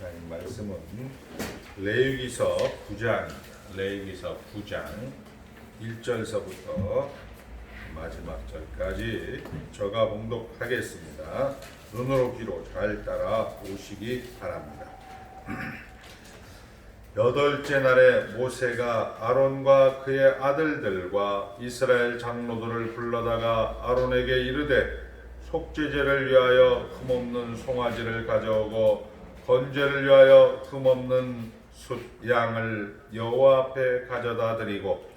하나님 말씀은 레위기서 9장입니다. 레위기서 9장 1절서부터 마지막 절까지 저가 봉독하겠습니다. 눈으로 귀로 잘 따라 오시기 바랍니다. 여덟째 날에 모세가 아론과 그의 아들들과 이스라엘 장로들을 불러다가 아론에게 이르되 속죄제를 위하여 흠없는 송아지를 가져오고 번제를 위하여 흠없는 숫 양을 여호와 앞에 가져다 드리고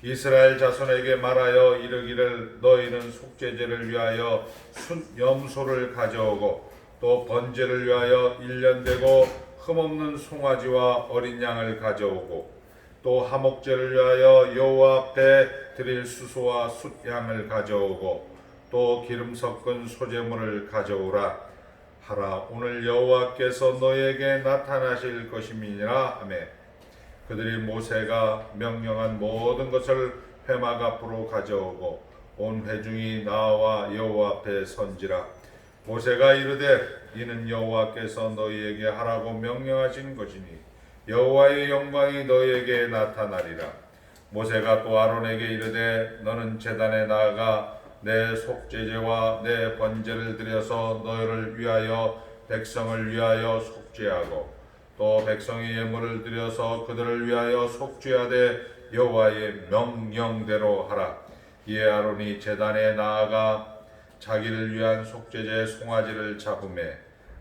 이스라엘 자손에게 말하여 이르기를 너희는 속죄제를 위하여 숫 염소를 가져오고 또 번제를 위하여 1년 되고 흠없는 송아지와 어린 양을 가져오고 또 화목제를 위하여 여호와 앞에 드릴 수소와 숫 양을 가져오고 또 기름 섞은 소제물을 가져오라 하라. 오늘 여호와께서 너희에게 나타나실 것임이니라 하며 그들이 모세가 명령한 모든 것을 회막 앞으로 가져오고 온 회중이 나와 여호와 앞에 선지라. 모세가 이르되 이는 여호와께서 너희에게 하라고 명령하신 것이니 여호와의 영광이 너희에게 나타나리라. 모세가 또 아론에게 이르되 너는 제단에 나아가 내 속죄제와 내 번제를 드려서 너희를 위하여 백성을 위하여 속죄하고 또 백성의 예물을 드려서 그들을 위하여 속죄하되 여호와의 명령대로 하라. 이에 아론이 제단에 나아가 자기를 위한 속죄제 송아지를 잡으매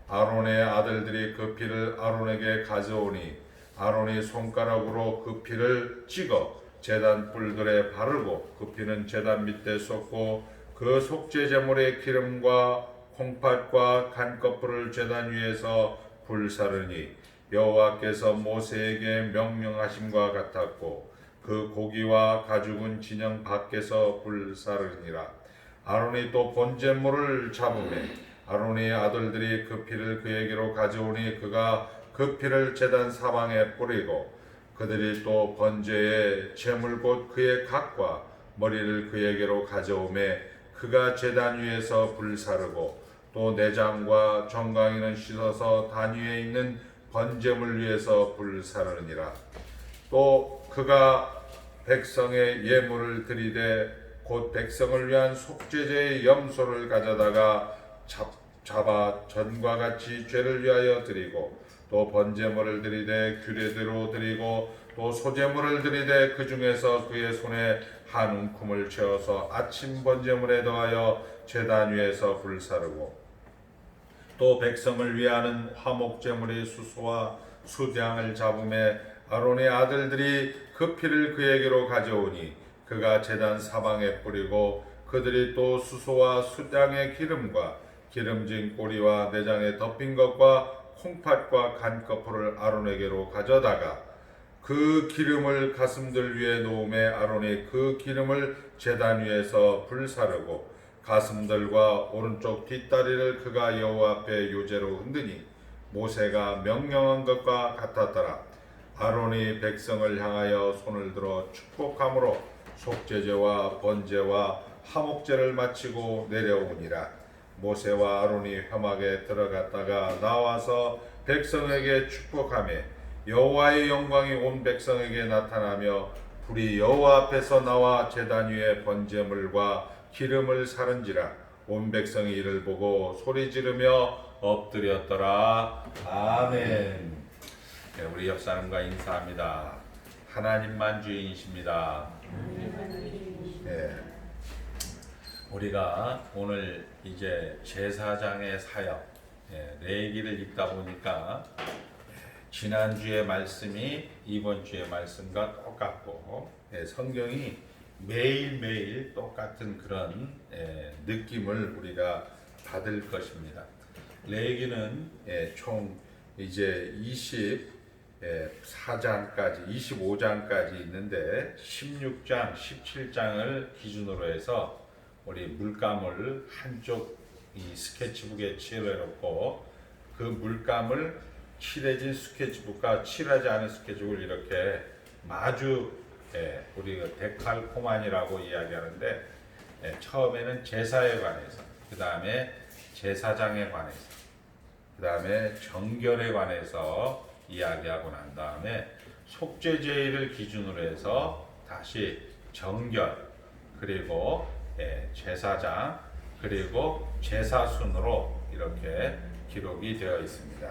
아론의 아들들이 그 피를 아론에게 가져오니 아론이 손가락으로 그 피를 찍어 제단 뿔들에 바르고 그 피는 제단 밑에 쏟고 그 속죄제물의 기름과 콩팥과 간꺼풀을 제단 위에서 불사르니 여호와께서 모세에게 명령하심과 같았고 그 고기와 가죽은 진영 밖에서 불사르니라. 아론이 또 번제물을 잡으매 아론의 아들들이 그 피를 그에게로 가져오니 그가 그 피를 제단 사방에 뿌리고 그들이 또 번제의 제물 곧 그의 각과 머리를 그에게로 가져오매 그가 제단 위에서 불사르고 또 내장과 정강이는 씻어서 단 위에 있는 번제물 위에서 불사르니라. 또 그가 백성의 예물을 드리되 곧 백성을 위한 속죄제의 염소를 가져다가 잡아 전과 같이 죄를 위하여 드리고 또 번제물을 드리되 규례대로 드리고 또 소제물을 드리되 그 중에서 그의 손에 한 움큼을 채워서 아침 번제물에 더하여 제단 위에서 불사르고 또 백성을 위하는 화목제물의 수소와 숫양을 잡음에 아론의 아들들이 그 피를 그에게로 가져오니 그가 제단 사방에 뿌리고 그들이 또 수소와 숫양의 기름과 기름진 꼬리와 내장에 덮인 것과 콩팥과 간꺼풀을 아론에게로 가져다가 그 기름을 가슴들 위에 놓음에 아론이 그 기름을 제단 위에서 불사르고 가슴들과 오른쪽 뒷다리를 그가 여호와 앞에 요제로 흔드니 모세가 명령한 것과 같았더라. 아론이 백성을 향하여 손을 들어 축복함으로 속죄제와 번제와 화목제를 마치고 내려오니라. 모세와 아론이 회막에 들어갔다가 나와서 백성에게 축복하며 여호와의 영광이 온 백성에게 나타나며 불이 여호와 앞에서 나와 제단 위에 번제물과 기름을 사른지라. 온 백성이 이를 보고 소리 지르며 엎드렸더라. 아멘. 네, 우리 옆 사람과 인사합니다. 하나님만 주인이십니다. 네. 우리가 오늘 이제 제사장의 사역 레위기를 읽다 보니까 지난주의 말씀이 이번 주의 말씀과 똑같고 성경이 매일매일 똑같은 그런 느낌을 우리가 받을 것입니다. 레위기는 총 이제 24장까지 25장까지 있는데 16장, 17장을 기준으로 해서 우리 물감을 한쪽 이 스케치북에 칠해놓고 그 물감을 칠해진 스케치북과 칠하지 않은 스케치북을 이렇게 마주 우리가 데칼코만이라고 이야기하는데 처음에는 제사에 관해서 그 다음에 제사장에 관해서 그 다음에 정결에 관해서 이야기하고 난 다음에 속죄제를 기준으로 해서 다시 정결, 그리고 제사장, 그리고 제사순으로 이렇게 기록이 되어 있습니다.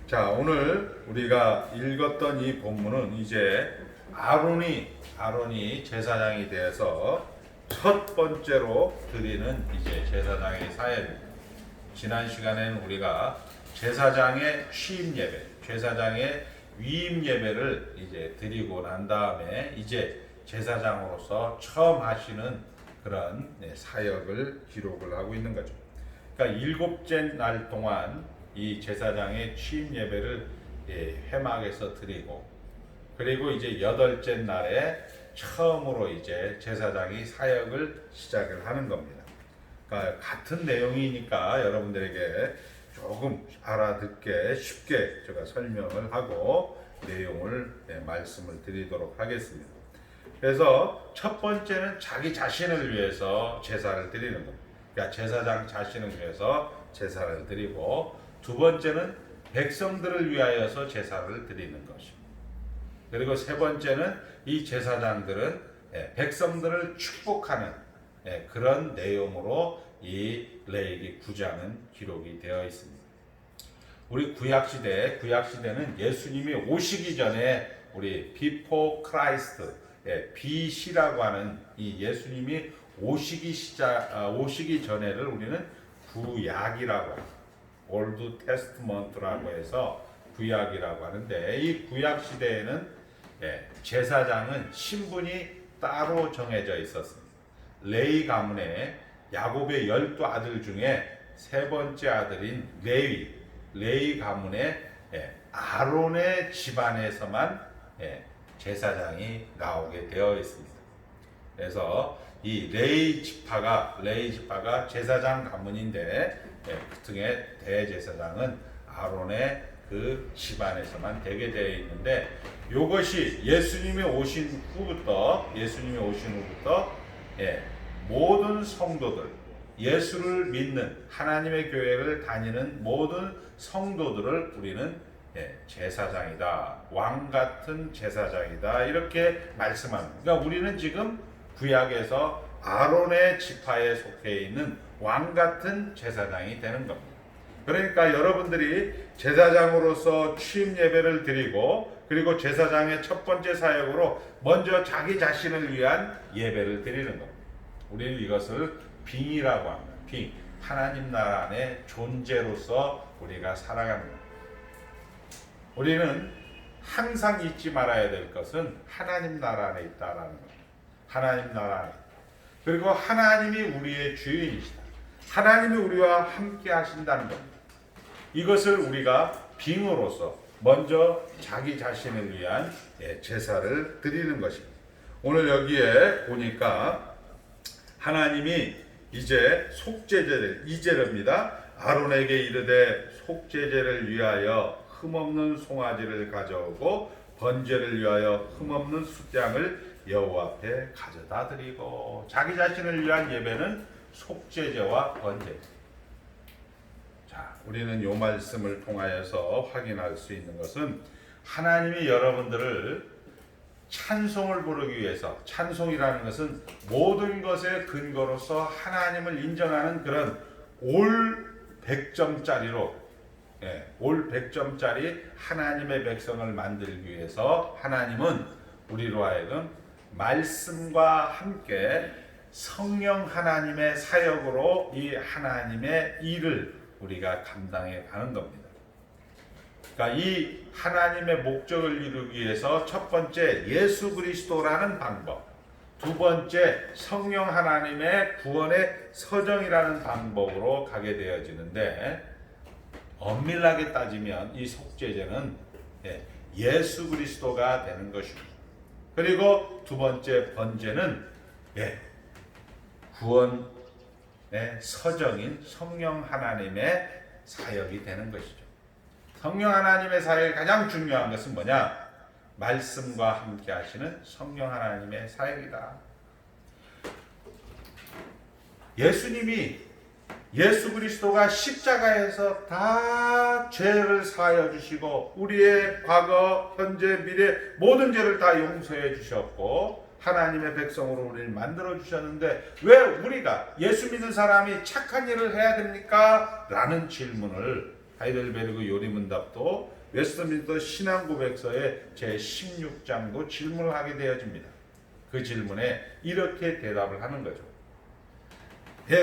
자, 오늘 우리가 읽었던 이 본문은 이제 아론이 제사장이 되어서 첫 번째로 드리는 이제 제사장의 사역입니다. 지난 시간에는 우리가 제사장의 취임 예배, 제사장의 위임 예배를 이제 드리고 난 다음에 이제 제사장으로서 처음 하시는 그런 사역을 기록을 하고 있는 거죠. 그러니까 7째 날 동안 이 제사장의 취임 예배를 회막에서 드리고, 그리고 이제 8째 날에 처음으로 이제 제사장이 사역을 시작을 하는 겁니다. 그러니까 같은 내용이니까 여러분들에게 조금 알아듣게 쉽게 제가 설명을 하고 내용을 말씀을 드리도록 하겠습니다. 그래서 첫 번째는 자기 자신을 위해서 제사를 드리는 겁니다. 그러니까 제사장 자신을 위해서 제사를 드리고, 두 번째는 백성들을 위하여서 제사를 드리는 것입니다. 그리고 세 번째는 이 제사장들은 백성들을 축복하는 그런 내용으로 이 레위기 9장은 기록이 되어 있습니다. 우리 구약시대는 예수님이 오시기 전에 우리 before Christ, BC라고 하는 이 예수님이 오시기 전에를 우리는 구약이라고 합니다. 올드 테스트먼트라고 해서 구약이라고 하는데, 이 구약 시대에는 제사장은 신분이 따로 정해져 있었습니다. 레위 가문의 야곱의 12아들 중에 세 번째 아들인 레위 가문의 아론의 집안에서만 제사장이 나오게 되어 있습니다. 그래서 이 레위 지파가 제사장 가문인데, 그 등의 대제사장은 아론의 그 집안에서만 되게 되어 있는데, 이것이 예수님이 오신 후부터 모든 성도들, 예수를 믿는 하나님의 교회를 다니는 모든 성도들을 우리는 제사장이다, 왕 같은 제사장이다, 이렇게 말씀합니다. 그러니까 우리는 지금 구약에서 아론의 지파에 속해 있는 왕 같은 제사장이 되는 겁니다. 그러니까 여러분들이 제사장으로서 취임 예배를 드리고, 그리고 제사장의 첫 번째 사역으로 먼저 자기 자신을 위한 예배를 드리는 겁니다. 우리는 이것을 빙이라고 합니다. 빙, 하나님 나라 안에 존재로서 우리가 살아갑니다. 우리는 항상 잊지 말아야 될 것은 하나님 나라 안에 있다라는 겁니다. 하나님 나라 안에. 그리고 하나님이 우리의 주인이시다. 하나님이 우리와 함께 하신다는 겁니다. 이것을 우리가 빙으로서 먼저 자기 자신을 위한 제사를 드리는 것입니다. 오늘 여기에 보니까 하나님이 이제 속죄제를, 이제랍니다. 아론에게 이르되 속죄제를 위하여 흠없는 송아지를 가져오고 번제를 위하여 흠없는 숫양을 여호와 앞에 가져다 드리고. 자기 자신을 위한 예배는 속죄제와 번제. 자, 우리는 이 말씀을 통하여서 확인할 수 있는 것은 하나님이 여러분들을 찬송을 부르기 위해서, 찬송이라는 것은 모든 것의 근거로서 하나님을 인정하는 그런 올 100점짜리로, 올 100점짜리 하나님의 백성을 만들기 위해서 하나님은 우리로 하여금 말씀과 함께 성령 하나님의 사역으로 이 하나님의 일을 우리가 감당해 가는 겁니다. 그러니까 이 하나님의 목적을 이루기 위해서 첫 번째 예수 그리스도라는 방법, 두 번째 성령 하나님의 구원의 서정이라는 방법으로 가게 되어지는데, 엄밀하게 따지면 이 속죄제는 예수 그리스도가 되는 것입니다. 그리고 두 번째 번제는 구원의 서정인 성령 하나님의 사역이 되는 것이죠. 성령 하나님의 사역이 가장 중요한 것은 뭐냐? 말씀과 함께 하시는 성령 하나님의 사역이다. 예수님이 예수 그리스도가 십자가에서 다 죄를 사하여 주시고 우리의 과거, 현재, 미래 모든 죄를 다 용서해 주셨고 하나님의 백성으로 우리를 만들어 주셨는데 왜 우리가 예수 믿는 사람이 착한 일을 해야 됩니까? 라는 질문을 하이델베르그 요리문답도 웨스트민스터 신앙고백서의 제16장도 질문을 하게 되어집니다. 그 질문에 이렇게 대답을 하는 거죠.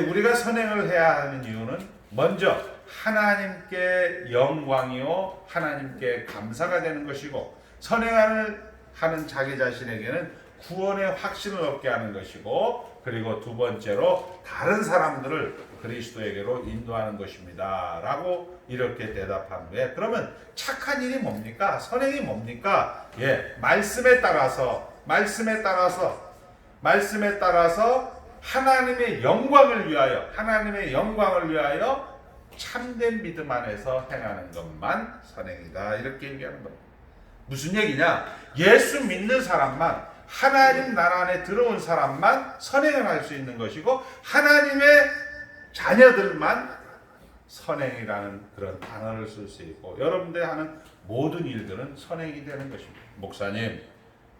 우리가 선행을 해야 하는 이유는 먼저 하나님께 영광이요 하나님께 감사가 되는 것이고 선행을 하는 자기 자신에게는 구원의 확신을 얻게 하는 것이고 그리고 두 번째로 다른 사람들을 그리스도에게로 인도하는 것입니다 라고 이렇게 대답한 후에 그러면 착한 일이 뭡니까? 선행이 뭡니까? 말씀에 따라서 하나님의 영광을 위하여 참된 믿음 안에서 행하는 것만 선행이다 이렇게 얘기하는 겁니다. 무슨 얘기냐? 예수 믿는 사람만 하나님 나라 안에 들어온 사람만 선행을 할 수 있는 것이고 하나님의 자녀들만 선행이라는 그런 단어를 쓸 수 있고 여러분들이 하는 모든 일들은 선행이 되는 것입니다. 목사님,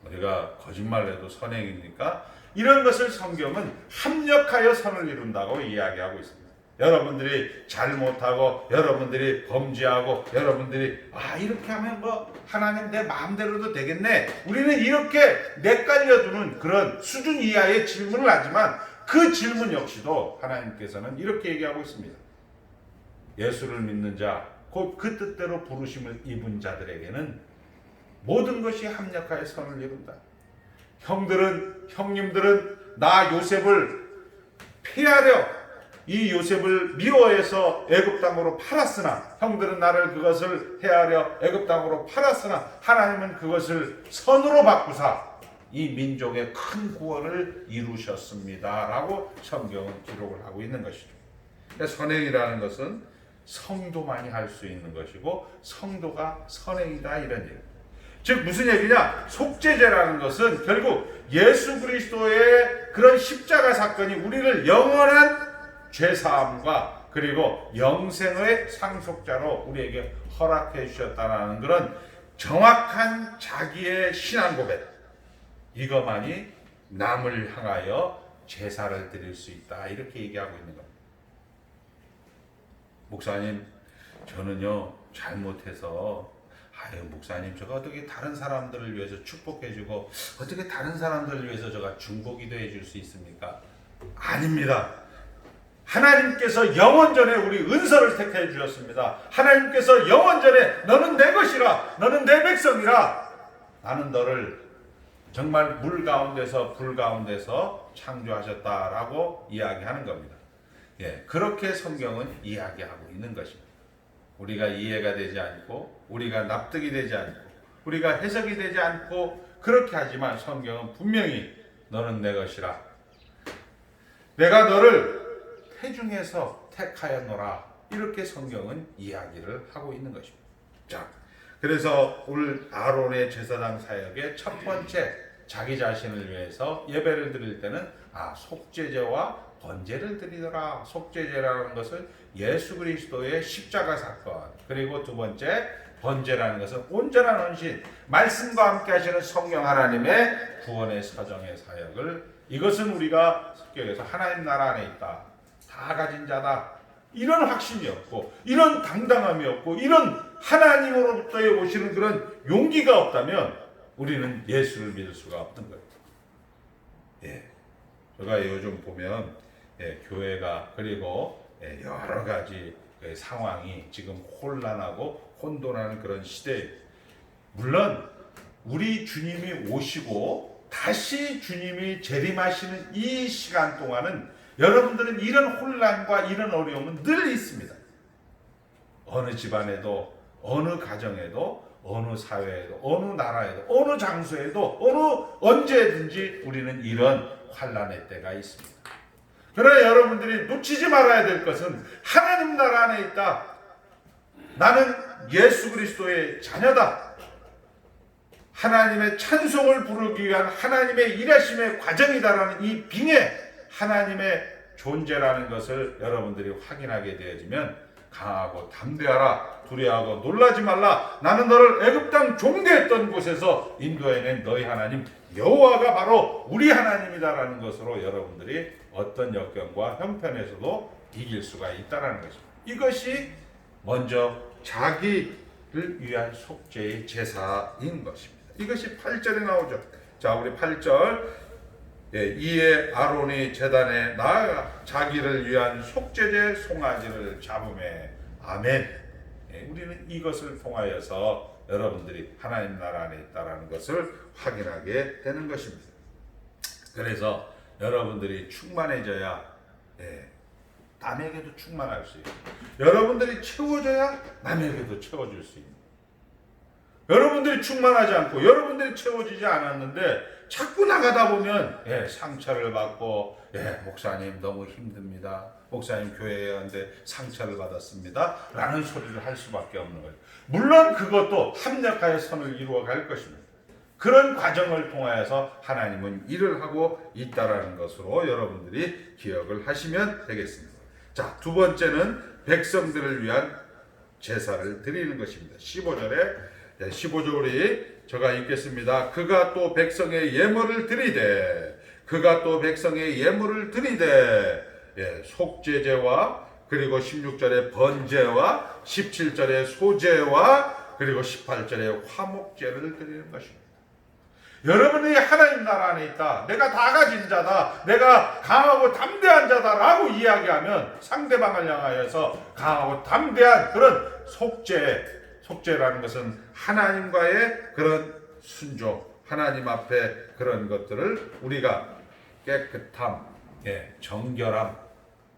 우리가 거짓말을 해도 선행입니까? 이런 것을 성경은 합력하여 선을 이룬다고 이야기하고 있습니다. 여러분들이 잘못하고 여러분들이 범죄하고 여러분들이 이렇게 하면 하나님 내 마음대로도 되겠네 우리는 이렇게 내깔려두는 그런 수준 이하의 질문을 하지만 그 질문 역시도 하나님께서는 이렇게 얘기하고 있습니다. 예수를 믿는 자 곧 그 뜻대로 부르심을 입은 자들에게는 모든 것이 합력하여 선을 이룬다. 형님들은 나 요셉을 피하려 이 요셉을 미워해서 애굽 땅으로 팔았으나 형들은 나를 그것을 해하려 애굽 땅으로 팔았으나 하나님은 그것을 선으로 바꾸사 이 민족의 큰 구원을 이루셨습니다 라고 성경은 기록을 하고 있는 것이죠. 선행이라는 것은 성도만이 할 수 있는 것이고 성도가 선행이다 이런 얘기입니다. 즉 무슨 얘기냐? 속죄제라는 것은 결국 예수 그리스도의 그런 십자가 사건이 우리를 영원한 죄사함과 그리고 영생의 상속자로 우리에게 허락해 주셨다는 그런 정확한 자기의 신앙 고백 이것만이 남을 향하여 제사를 드릴 수 있다 이렇게 얘기하고 있는 겁니다. 목사님 저는요 잘못해서 목사님 제가 어떻게 다른 사람들을 위해서 축복해주고 어떻게 다른 사람들을 위해서 제가 중보기도 해줄 수 있습니까? 아닙니다. 하나님께서 영원전에 우리 은서를 택해 주셨습니다. 하나님께서 영원전에 너는 내 것이라 너는 내 백성이라 나는 너를 정말 물 가운데서 불 가운데서 창조하셨다라고 이야기하는 겁니다. 그렇게 성경은 이야기하고 있는 것입니다. 우리가 이해가 되지 않고 우리가 납득이 되지 않고 우리가 해석이 되지 않고 그렇게 하지만 성경은 분명히 너는 내 것이라 내가 너를 태중에서 택하였노라 이렇게 성경은 이야기를 하고 있는 것입니다. 자, 그래서 오늘 아론의 제사장 사역의 첫 번째 자기 자신을 위해서 예배를 드릴 때는 속죄제와 번제를 드리더라. 속죄제라는 것은 예수 그리스도의 십자가 사건 그리고 두 번째 번제라는 것은 온전한 헌신 말씀과 함께 하시는 성령 하나님의 구원의 사정의 사역을 이것은 우리가 성경에서 하나님 나라 안에 있다. 다 가진 자다. 이런 확신이 없고 이런 당당함이 없고 이런 하나님으로부터 오시는 그런 용기가 없다면 우리는 예수를 믿을 수가 없는 거예요. 제가 요즘 보면 교회가 그리고 여러 가지 상황이 지금 혼란하고 혼돈하는 그런 시대에 물론 우리 주님이 오시고 다시 주님이 재림하시는 이 시간 동안은 여러분들은 이런 혼란과 이런 어려움은 늘 있습니다. 어느 집안에도 어느 가정에도 어느 사회에도 어느 나라에도 어느 장소에도 언제든지 우리는 이런 환란의 때가 있습니다. 그러나 여러분들이 놓치지 말아야 될 것은 하나님 나라 안에 있다. 나는 예수 그리스도의 자녀다. 하나님의 찬송을 부르기 위한 하나님의 일하심의 과정이다라는 이 빙의 하나님의 존재라는 것을 여러분들이 확인하게 되어지면 강하고 담대하라, 두려워하고 놀라지 말라. 나는 너를 애굽 땅 종되었던 곳에서 인도해낸 너희 하나님 여호와가 바로 우리 하나님이다라는 것으로 여러분들이 어떤 역경과 형편에서도 이길 수가 있다라는 것입니다. 이것이 먼저 자기를 위한 속죄의 제사인 것입니다. 이것이 8절에 나오죠. 자, 우리 8절. 이에 아론이 제단에 나아가 자기를 위한 속죄제 송아지를 잡음에 아멘. 우리는 이것을 통하여서 여러분들이 하나님 나라 안에 있다는 것을 확인하게 되는 것입니다. 그래서 여러분들이 충만해져야 남에게도 충만할 수 있고, 여러분들이 채워져야 남에게도 채워줄 수 있는, 여러분들이 충만하지 않고 여러분들이 채워지지 않았는데 자꾸 나가다 보면 상처를 받고 목사님 너무 힘듭니다. 목사님 교회에 왔는데 상처를 받았습니다. 라는 소리를 할 수밖에 없는 거예요. 물론 그것도 합력하여 선을 이루어 갈 것입니다. 그런 과정을 통하여서 하나님은 일을 하고 있다라는 것으로 여러분들이 기억을 하시면 되겠습니다. 자, 두 번째는 백성들을 위한 제사를 드리는 것입니다. 15절 우리 제가 읽겠습니다. 그가 또 백성의 예물을 드리되, 그가 또 백성의 예물을 드리되, 속죄제와 그리고 16절에 번제와 17절에 소제와 그리고 18절에 화목제를 드리는 것입니다. 여러분이 하나님 나라 안에 있다, 내가 다 가진 자다, 내가 강하고 담대한 자다라고 이야기하면 상대방을 향하여서 강하고 담대한 그런 속죄라는 것은 하나님과의 그런 순종, 하나님 앞에 그런 것들을 우리가 깨끗함, 정결함,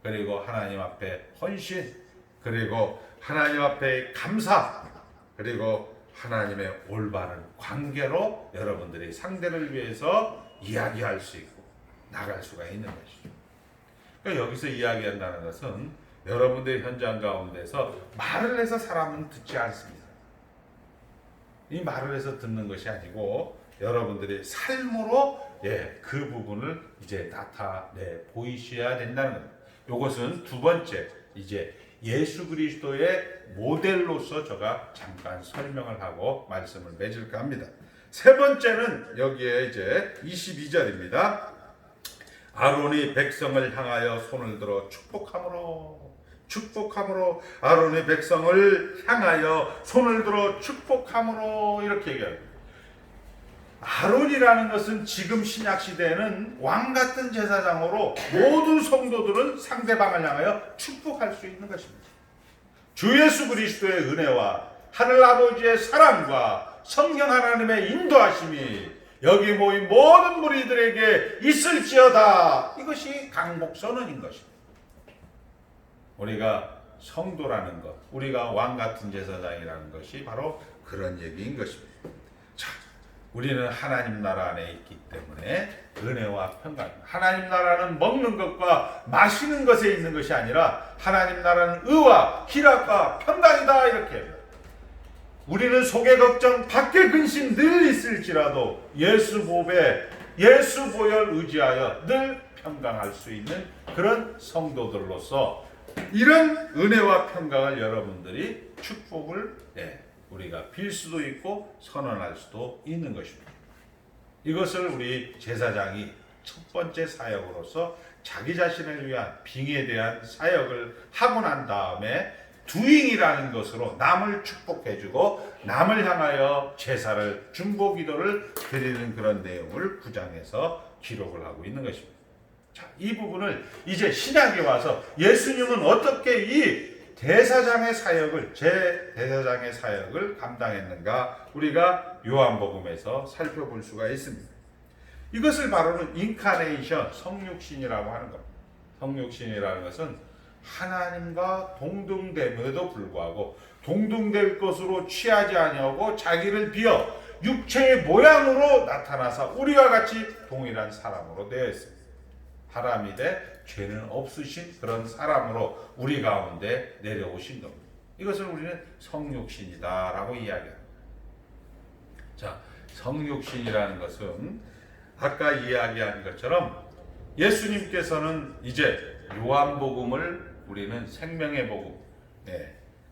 그리고 하나님 앞에 헌신, 그리고 하나님 앞에 감사, 그리고 하나님의 올바른 관계로 여러분들이 상대를 위해서 이야기할 수 있고 나갈 수가 있는 것이죠. 그러니까 여기서 이야기한다는 것은 여러분들의 현장 가운데서 말을 해서 사람은 듣지 않습니다. 이 말을 해서 듣는 것이 아니고 여러분들의 삶으로 그 부분을 이제 나타내 보이셔야 된다는 겁니다. 이것은 두 번째, 이제 예수 그리스도의 모델로서 제가 잠깐 설명을 하고 말씀을 맺을까 합니다. 세 번째는 여기에 이제 22절입니다. 아론이 백성을 향하여 손을 들어 축복함으로 아론이 백성을 향하여 손을 들어 축복함으로 이렇게 얘기합니다. 아론이라는 것은 지금 신약 시대에는 왕 같은 제사장으로 모든 성도들은 상대방을 향하여 축복할 수 있는 것입니다. 주 예수 그리스도의 은혜와 하늘 아버지의 사랑과 성령 하나님의 인도하심이 여기 모인 모든 무리들에게 있을지어다. 이것이 강복선언인 것입니다. 우리가 성도라는 것, 우리가 왕 같은 제사장이라는 것이 바로 그런 얘기인 것입니다. 자, 우리는 하나님 나라 안에 있기 때문에 은혜와 평강, 하나님 나라는 먹는 것과 마시는 것에 있는 것이 아니라 하나님 나라는 의와 희락과 평강이다, 이렇게 합니다. 우리는 속의 걱정, 밖의 근심 늘 있을지라도 예수 보배, 예수 보혈 의지하여 늘 평강할 수 있는 그런 성도들로서 이런 은혜와 평강을 여러분들이 축복을 우리가 빌 수도 있고 선언할 수도 있는 것입니다. 이것을 우리 제사장이 첫 번째 사역으로서 자기 자신을 위한 빙에 대한 사역을 하고 난 다음에 두잉이라는 것으로 남을 축복해주고 남을 향하여 제사를 중보기도를 드리는 그런 내용을 9장에서 기록을 하고 있는 것입니다. 자, 이 부분을 이제 신약에 와서 예수님은 어떻게 이 대사장의 사역을, 제 대사장의 사역을 감당했는가 우리가 요한복음에서 살펴볼 수가 있습니다. 이것을 바로는 인카네이션, 성육신이라고 하는 겁니다. 성육신이라는 것은 하나님과 동등됨에도 불구하고 동등될 것으로 취하지 아니하고 자기를 비어 육체의 모양으로 나타나서 우리와 같이 동일한 사람으로 되어 있습니다. 사람이 돼 죄는 없으신 그런 사람으로 우리 가운데 내려오신 겁니다. 이것을 우리는 성육신이다라고 이야기합니다. 자, 성육신이라는 것은 아까 이야기한 것처럼 예수님께서는 이제 요한복음을 우리는 생명의 복음,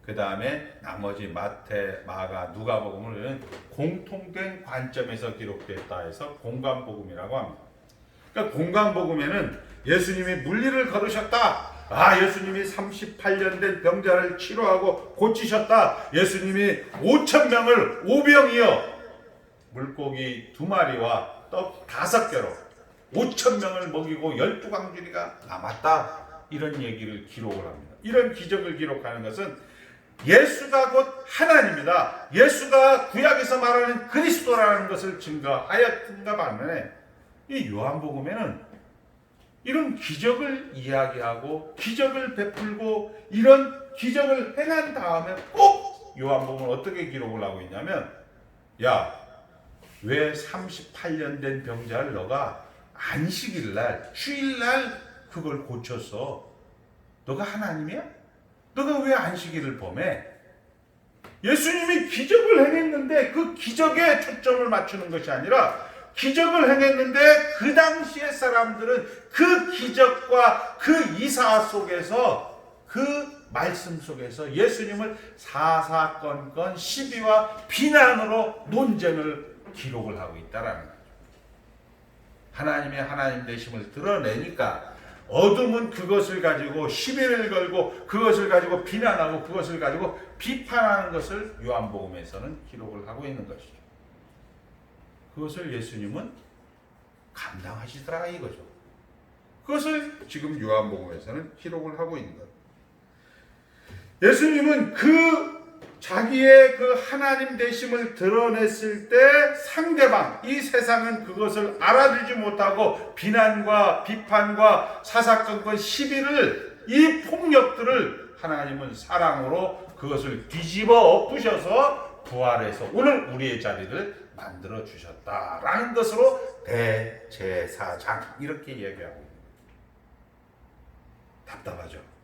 그 다음에 나머지 마태, 마가, 누가복음을 우리는 공통된 관점에서 기록됐다 해서 공관복음이라고 합니다. 그러니까 공관복음에는 예수님이 물리를 걸으셨다. 예수님이 38년 된 병자를 치료하고 고치셨다. 예수님이 5,000명을 오병이어 물고기 2마리와 떡 5개로 5,000명을 먹이고 12광주리가 남았다. 이런 얘기를 기록을 합니다. 이런 기적을 기록하는 것은 예수가 곧 하나님이다. 예수가 구약에서 말하는 그리스도라는 것을 증거하였던가 반면에 이 요한복음에는 이런 기적을 이야기하고 기적을 베풀고 이런 기적을 행한 다음에 꼭 요한복음은 어떻게 기록을 하고 있냐면, 왜 38년 된 병자를 너가 안식일날, 주일날 그걸 고쳤어? 너가 하나님이야? 너가 왜 안식일을 범해? 예수님이 기적을 행했는데 그 기적에 초점을 맞추는 것이 아니라 기적을 행했는데 그 당시의 사람들은 그 기적과 그 이사 속에서 그 말씀 속에서 예수님을 사사건건 시비와 비난으로 논쟁을 기록을 하고 있다라는 거죠. 하나님의 하나님 되심을 드러내니까 어둠은 그것을 가지고 시비를 걸고 그것을 가지고 비난하고 그것을 가지고 비판하는 것을 요한복음에서는 기록을 하고 있는 것이죠. 그것을 예수님은 감당하시더라 이거죠. 그것을 지금 요한복음에서는 기록을 하고 있는 거예요. 예수님은 자기의 그 하나님 되심을 드러냈을 때 상대방, 이 세상은 그것을 알아주지 못하고 비난과 비판과 사사건건 시비를, 이 폭력들을 하나님은 사랑으로 그것을 뒤집어 엎으셔서 부활해서 오늘 우리의 자리를 만들어 주셨다라는 것으로 대제사장 이렇게 얘기하고 있는 거예요. 답답하죠?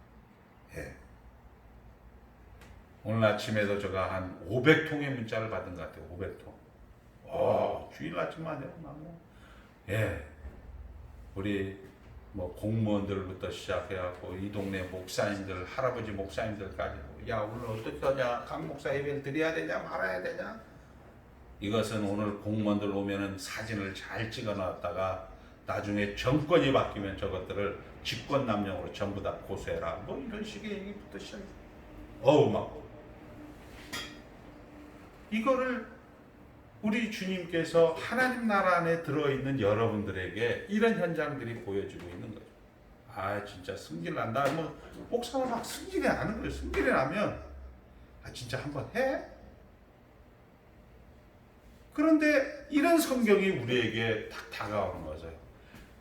오늘 아침에도 제가 한 500통의 문자를 받은 것 같아요. 500통. 주일 아침만 되면 우리 공무원들부터 시작해갖고 이 동네 목사님들, 할아버지 목사님들까지 오늘 어떻게 하냐? 강 목사 예배를 드려야 되냐? 말아야 되냐? 이것은 오늘 공무원들 오면은 사진을 잘 찍어 놨다가 나중에 정권이 바뀌면 저것들을 직권남용으로 전부 다 고소해라. 이런 식의 얘기부터 시작해요. 이거를 우리 주님께서 하나님 나라 안에 들어있는 여러분들에게 이런 현장들이 보여지고 있는 거죠. 진짜 승질 난다. 목사가 막 승질이 나는 거예요. 승질이 나면 진짜 한번 해? 그런데 이런 성경이 우리에게 딱 다가오는 거죠.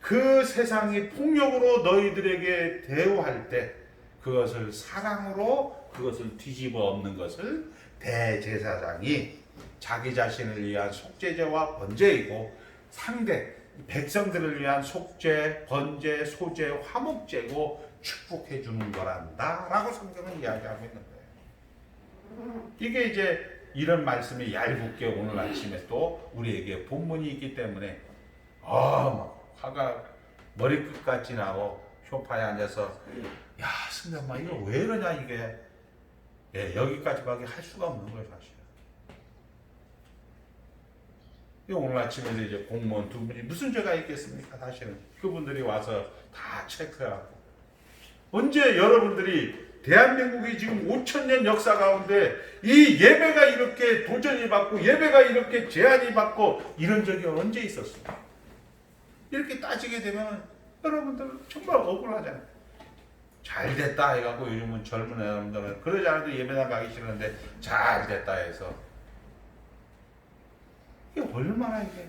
그 세상이 폭력으로 너희들에게 대우할 때 그것을 사랑으로 그것을 뒤집어 엎는 것을 대제사장이 자기 자신을 위한 속죄제와 번제이고 상대 백성들을 위한 속죄, 번제, 소제, 화목제고 축복해 주는 거란다 라고 성경은 이야기하고 있는 거예요. 이게 이제 이런 말씀이 얄궂게 오늘 아침에 또 우리에게 본문이 있기 때문에 화가 머리끝까지 나고 소파에 앉아서 승경아 이거 왜 이러냐 이게 여기까지밖에 할 수가 없는 거예요 사실. 오늘 아침에도 이제 공무원 2분이 무슨 죄가 있겠습니까? 사실은 그분들이 와서 다 체크하고 언제 여러분들이 대한민국이 지금 5,000년 역사 가운데 이 예배가 이렇게 도전이 받고 예배가 이렇게 제한이 받고 이런 적이 언제 있었습니까? 이렇게 따지게 되면 여러분들 정말 억울하잖아요. 잘 됐다 해갖고 요즘은 젊은 여러분들은 그러지 않아도 예배당 가기 싫은데 잘 됐다 해서 이게 얼마나 이게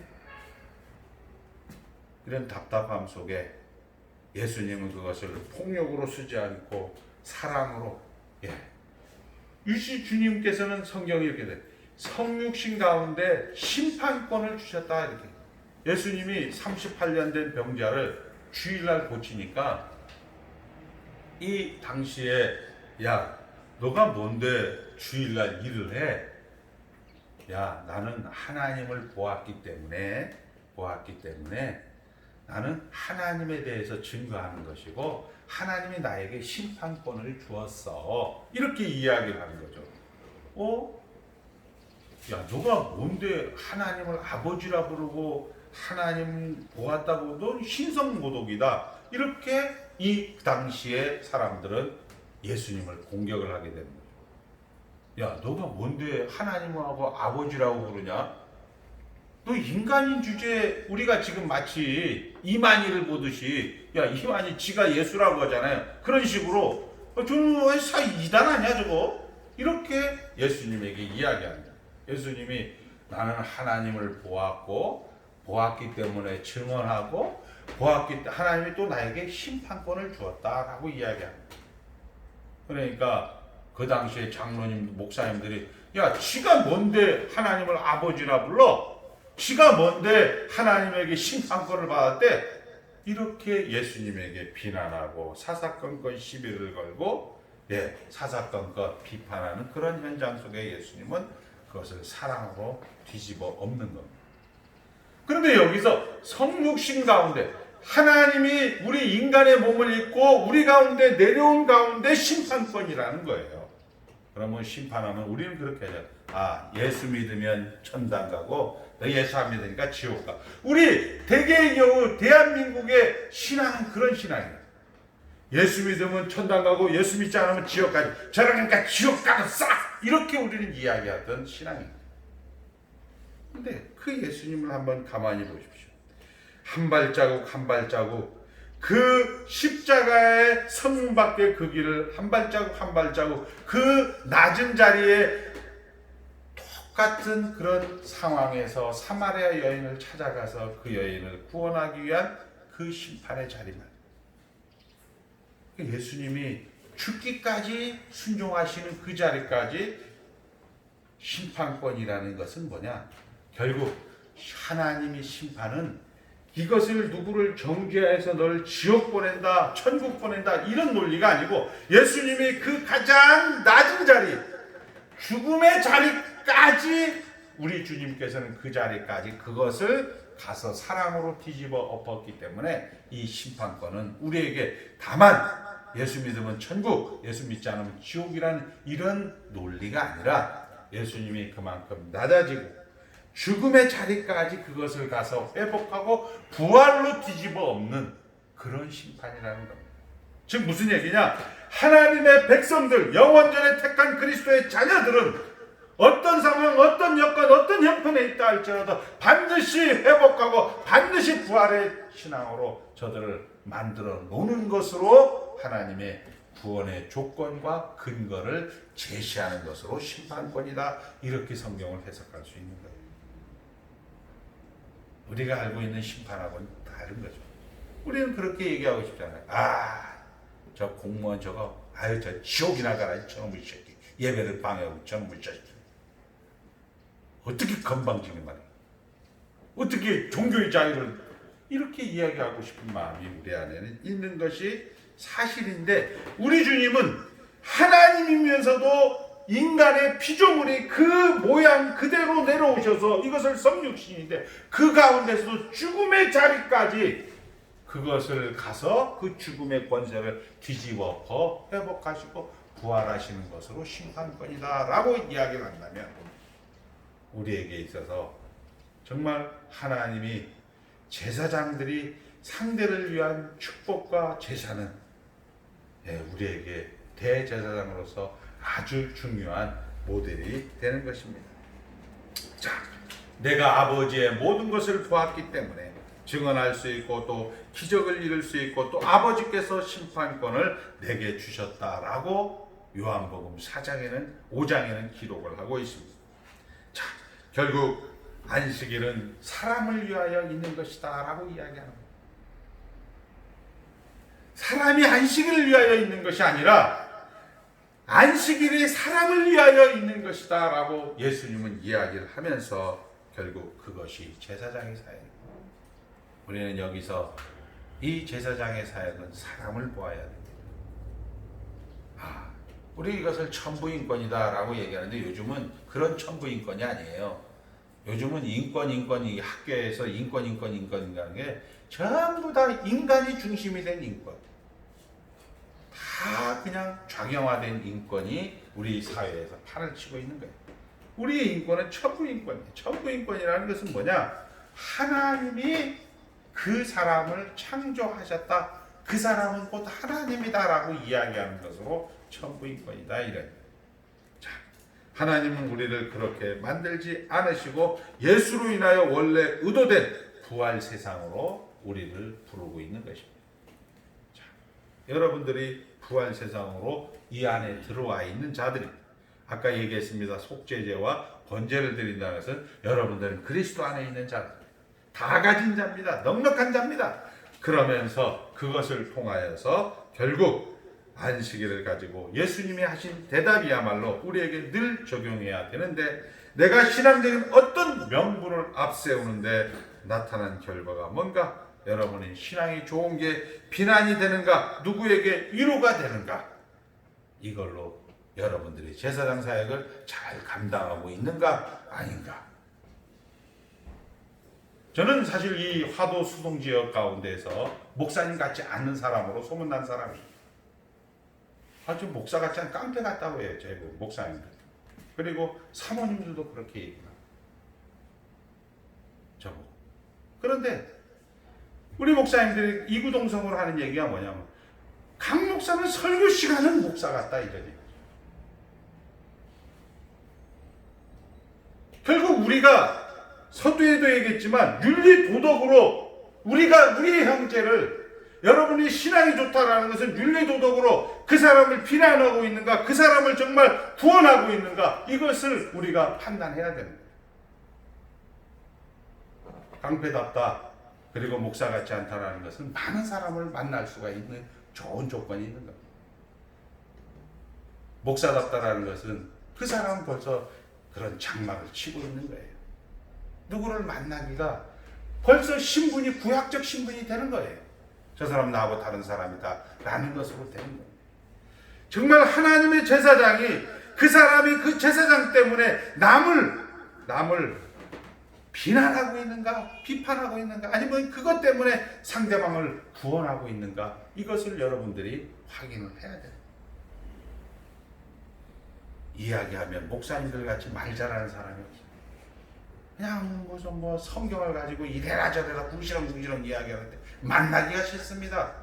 이런 답답함 속에 예수님은 그것을 폭력으로 쓰지 않고 사랑으로 유시 주님께서는 성경이 이렇게 돼 성육신 가운데 심판권을 주셨다 이렇게. 예수님이 38년 된 병자를 주일날 고치니까 이 당시에 너가 뭔데 주일날 일을 해? 나는 하나님을 보았기 때문에 나는 하나님에 대해서 증거하는 것이고 하나님이 나에게 심판권을 주었어. 이렇게 이야기를 하는 거죠. 야, 너가 뭔데 하나님을 아버지라 부르고 하나님 보았다고 넌 신성모독이다. 이렇게 이 당시에 사람들은 예수님을 공격을 하게 되는 거죠. 야, 너가 뭔데 하나님하고 아버지라고 부르냐? 너 인간인 주제에 우리가 지금 마치 이만희를 보듯이 야, 이만희 지가 예수라고 하잖아요. 그런 식으로 저는 이단 아니야 저거? 이렇게 예수님에게 이야기합니다. 예수님이 나는 하나님을 보았기 때문에 증언하고 하나님이 또 나에게 심판권을 주었다라고 이야기합니다. 그러니까 그 당시에 장로님, 목사님들이 야, 지가 뭔데 하나님을 아버지라 불러? 지가 뭔데 하나님에게 심판권을 받았대? 이렇게 예수님에게 비난하고 사사건건 시비를 걸고 사사건건 비판하는 그런 현장 속에 예수님은 그것을 사랑으로 뒤집어 엎는 겁니다. 그런데 여기서 성육신 가운데 하나님이 우리 인간의 몸을 입고 우리 가운데 내려온 가운데 심판권이라는 거예요. 그러면 심판하면 우리는 그렇게 하죠. 예수 믿으면 천당 가고 너 예수 안 믿으니까 지옥 가. 우리 대개의 경우 대한민국의 신앙은 그런 신앙이에요. 예수 믿으면 천당 가고 예수 믿지 않으면 지옥 가지. 저러니까 지옥 가도 싸! 이렇게 우리는 이야기하던 신앙입니다. 근데 그 예수님을 한번 가만히 보십시오. 한 발자국 한 발자국 그 십자가의 성문 밖에 그 길을 한 발자국 한 발자국 그 낮은 자리에 똑같은 그런 상황에서 사마리아 여인을 찾아가서 그 여인을 구원하기 위한 그 심판의 자리만. 예수님이 죽기까지 순종하시는 그 자리까지 심판권이라는 것은 뭐냐? 결국 하나님이 심판은 이것을 누구를 정죄해서 널 지옥 보낸다, 천국 보낸다 이런 논리가 아니고 예수님이 그 가장 낮은 자리, 죽음의 자리까지 우리 주님께서는 그 자리까지 그것을 가서 사랑으로 뒤집어 엎었기 때문에 이 심판권은 우리에게 다만 예수 믿으면 천국, 예수 믿지 않으면 지옥이라는 이런 논리가 아니라 예수님이 그만큼 낮아지고 죽음의 자리까지 그것을 가서 회복하고 부활로 뒤집어 엎는 그런 심판이라는 겁니다. 즉 무슨 얘기냐? 하나님의 백성들, 영원전에 택한 그리스도의 자녀들은 어떤 상황, 어떤 여건, 어떤 형편에 있다 할지라도 반드시 회복하고 반드시 부활의 신앙으로 저들을 만들어 놓는 것으로 하나님의 구원의 조건과 근거를 제시하는 것으로 심판권이다. 이렇게 성경을 해석할 수 있는 거예요. 우리가 알고 있는 심판하고는 다른 거죠. 우리는 그렇게 얘기하고 싶잖아요. 저 공무원 저거, 저 지옥이나 가라, 저놈의 새끼. 예배를 방해하고 저놈의 새끼. 어떻게 건방지게 말이야. 어떻게 종교의 자유를 이렇게 이야기하고 싶은 마음이 우리 안에는 있는 것이 사실인데 우리 주님은 하나님이면서도 인간의 피조물이 그 모양 그대로 내려오셔서 이것을 성육신인데 그 가운데서도 죽음의 자리까지 그것을 가서 그 죽음의 권세를 뒤집어 회복하시고 부활하시는 것으로 심판권이다 라고 이야기를 한다면 우리에게 있어서 정말 하나님이 제사장들이 상대를 위한 축복과 제사는 우리에게 대제사장으로서 아주 중요한 모델이 되는 것입니다. 자, 내가 아버지의 모든 것을 보았기 때문에 증언할 수 있고 또 기적을 이룰 수 있고 또 아버지께서 심판권을 내게 주셨다라고 요한복음 5장에는 기록을 하고 있습니다. 자, 결국 안식일은 사람을 위하여 있는 것이다 라고 이야기하는 거예요. 사람이 안식일을 위하여 있는 것이 아니라 안식일이 사람을 위하여 있는 것이다 라고 예수님은 이야기를 하면서 결국 그것이 제사장의 사역입니다. 우리는 여기서 이 제사장의 사역은 사람을 보아야 됩니다. 우리 이것을 천부인권이다 라고 얘기하는데 요즘은 그런 천부인권이 아니에요. 요즘은 인권이 학교에서 인권이라는 게 전부 다 인간이 중심이 된 인권. 다 그냥 좌경화된 인권이 우리 사회에서 판을 치고 있는 거예요. 우리의 인권은 천부인권이에요. 천부인권이라는 것은 뭐냐? 하나님이 그 사람을 창조하셨다. 그 사람은 곧 하나님이다라고 이야기하는 것으로 천부인권이다 이런. 자, 하나님은 우리를 그렇게 만들지 않으시고 예수로 인하여 원래 의도된 부활 세상으로 우리를 부르고 있는 것입니다. 자, 여러분들이 부활 세상으로 이 안에 들어와 있는 자들이 아까 얘기했습니다. 속죄제와 번제를 드린다는 것은 여러분들은 그리스도 안에 있는 자들, 다 가진 자입니다. 넉넉한 자입니다. 그러면서 그것을 통하여서 결국 안식일을 가지고 예수님이 하신 대답이야말로 우리에게 늘 적용해야 되는데, 내가 신앙적인 어떤 명분을 앞세우는데 나타난 결과가 뭔가? 여러분의 신앙이 좋은 게 비난이 되는가? 누구에게 위로가 되는가? 이걸로 여러분들이 제사장 사역을 잘 감당하고 있는가 아닌가? 저는 사실 이 화도 수동 지역 가운데서 목사님 같지 않는 사람으로 소문난 사람이에요. 아주 목사 같지 않은 깡패 같다고 해요, 제 목사님들. 그리고 사모님들도 그렇게 얘기해요. 저보고. 그런데 우리 목사님들이 이구동성으로 하는 얘기가 뭐냐면, 강 목사는 설교 시간은 목사 같다 이러지. 결국 우리가 서두에도 얘기했지만 윤리 도덕으로 우리가 우리의 형제를, 여러분이 신앙이 좋다라는 것은 윤리 도덕으로 그 사람을 비난하고 있는가, 그 사람을 정말 구원하고 있는가, 이것을 우리가 판단해야 됩니다. 깡패답다, 그리고 목사 같지 않다라는 것은 많은 사람을 만날 수가 있는 좋은 조건이 있는 겁니다. 목사답다라는 것은 그 사람은 벌써 그런 장막을 치고 있는 거예요. 누구를 만나기가 벌써 신분이 구약적 신분이 되는 거예요. 저 사람 나하고 다른 사람이다 라는 것으로 되는 거예요. 정말 하나님의 제사장이 그 사람이 그 제사장 때문에 남을 비난하고 있는가, 비판하고 있는가, 아니면 그것 때문에 상대방을 구원하고 있는가, 이것을 여러분들이 확인을 해야 돼요. 이야기하면 목사님들 같이 말 잘하는 사람이 없어요. 그냥 무슨 성경을 가지고 이래라 저래라 궁시렁궁시렁 이야기하는데 만나기가 싫습니다.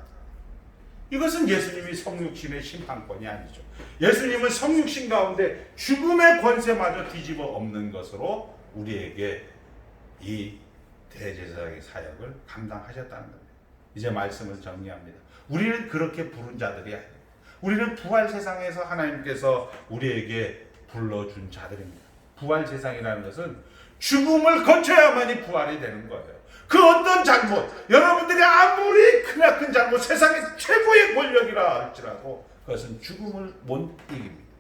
이것은 예수님이 성육신의 심판권이 아니죠. 예수님은 성육신 가운데 죽음의 권세마저 뒤집어 엎는 것으로 우리에게 이 대제사장의 사역을 감당하셨다는 겁니다. 이제 말씀을 정리합니다. 우리는 그렇게 부른 자들이 아닙니다. 우리는 부활 세상에서 하나님께서 우리에게 불러준 자들입니다. 부활 세상이라는 것은 죽음을 거쳐야만이 부활이 되는 거예요. 그 어떤 잘못, 여러분들이 아무리 크나큰 잘못, 세상의 최고의 권력이라 할지라도 그것은 죽음을 못 이깁니다.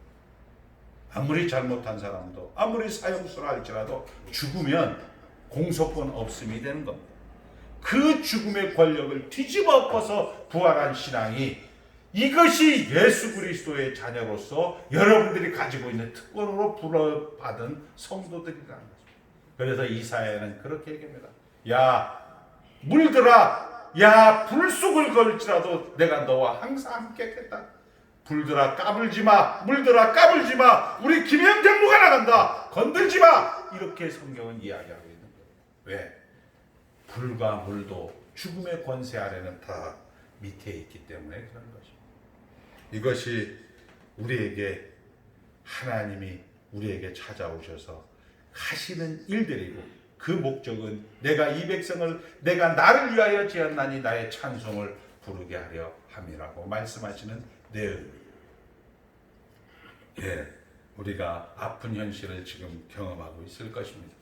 아무리 잘못한 사람도, 아무리 사형수라 할지라도 죽으면 공소권 없음이 되는 겁니다. 그 죽음의 권력을 뒤집어 엎어서 부활한 신앙이, 이것이 예수 그리스도의 자녀로서 여러분들이 가지고 있는 특권으로 불러받은 성도들이라는 거죠. 그래서 이사야는 그렇게 얘기합니다. 야 물들아, 야 불속을 걸지라도 내가 너와 항상 함께했다. 불들아 까불지마, 물들아 까불지마, 우리 김영정부가 나간다, 건들지마. 이렇게 성경은 이야기하고 있는 거예요. 왜? 불과 물도 죽음의 권세 아래는 다 밑에 있기 때문에 그런 것입니다. 이것이 우리에게 하나님이 우리에게 찾아오셔서 하시는 일들이고, 그 목적은 내가 이 백성을 내가 나를 위하여 지었나니 나의 찬송을 부르게 하려 함이라고 말씀하시는 내용입니다. 예, 우리가 아픈 현실을 지금 경험하고 있을 것입니다.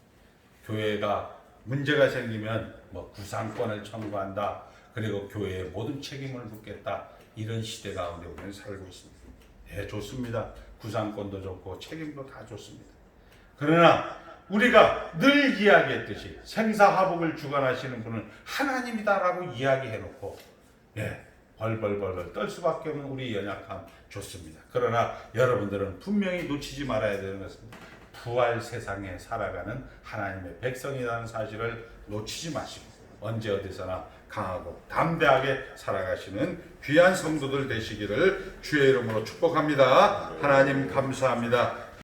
교회가 문제가 생기면 구상권을 청구한다, 그리고 교회의 모든 책임을 묻겠다, 이런 시대 가운데 우리는 살고 있습니다. 예, 좋습니다. 구상권도 좋고 책임도 다 좋습니다. 그러나 우리가 늘 이야기했듯이 생사화복을 주관하시는 분은 하나님이다라고 이야기해놓고 벌벌벌 떨 수밖에 없는 우리 연약함 좋습니다. 그러나 여러분들은 분명히 놓치지 말아야 되는 것은 부활 세상에 살아가는 하나님의 백성이라는 사실을 놓치지 마시고 언제 어디서나 강하고 담대하게 살아가시는 귀한 성도들 되시기를 주의 이름으로 축복합니다. 하나님 감사합니다.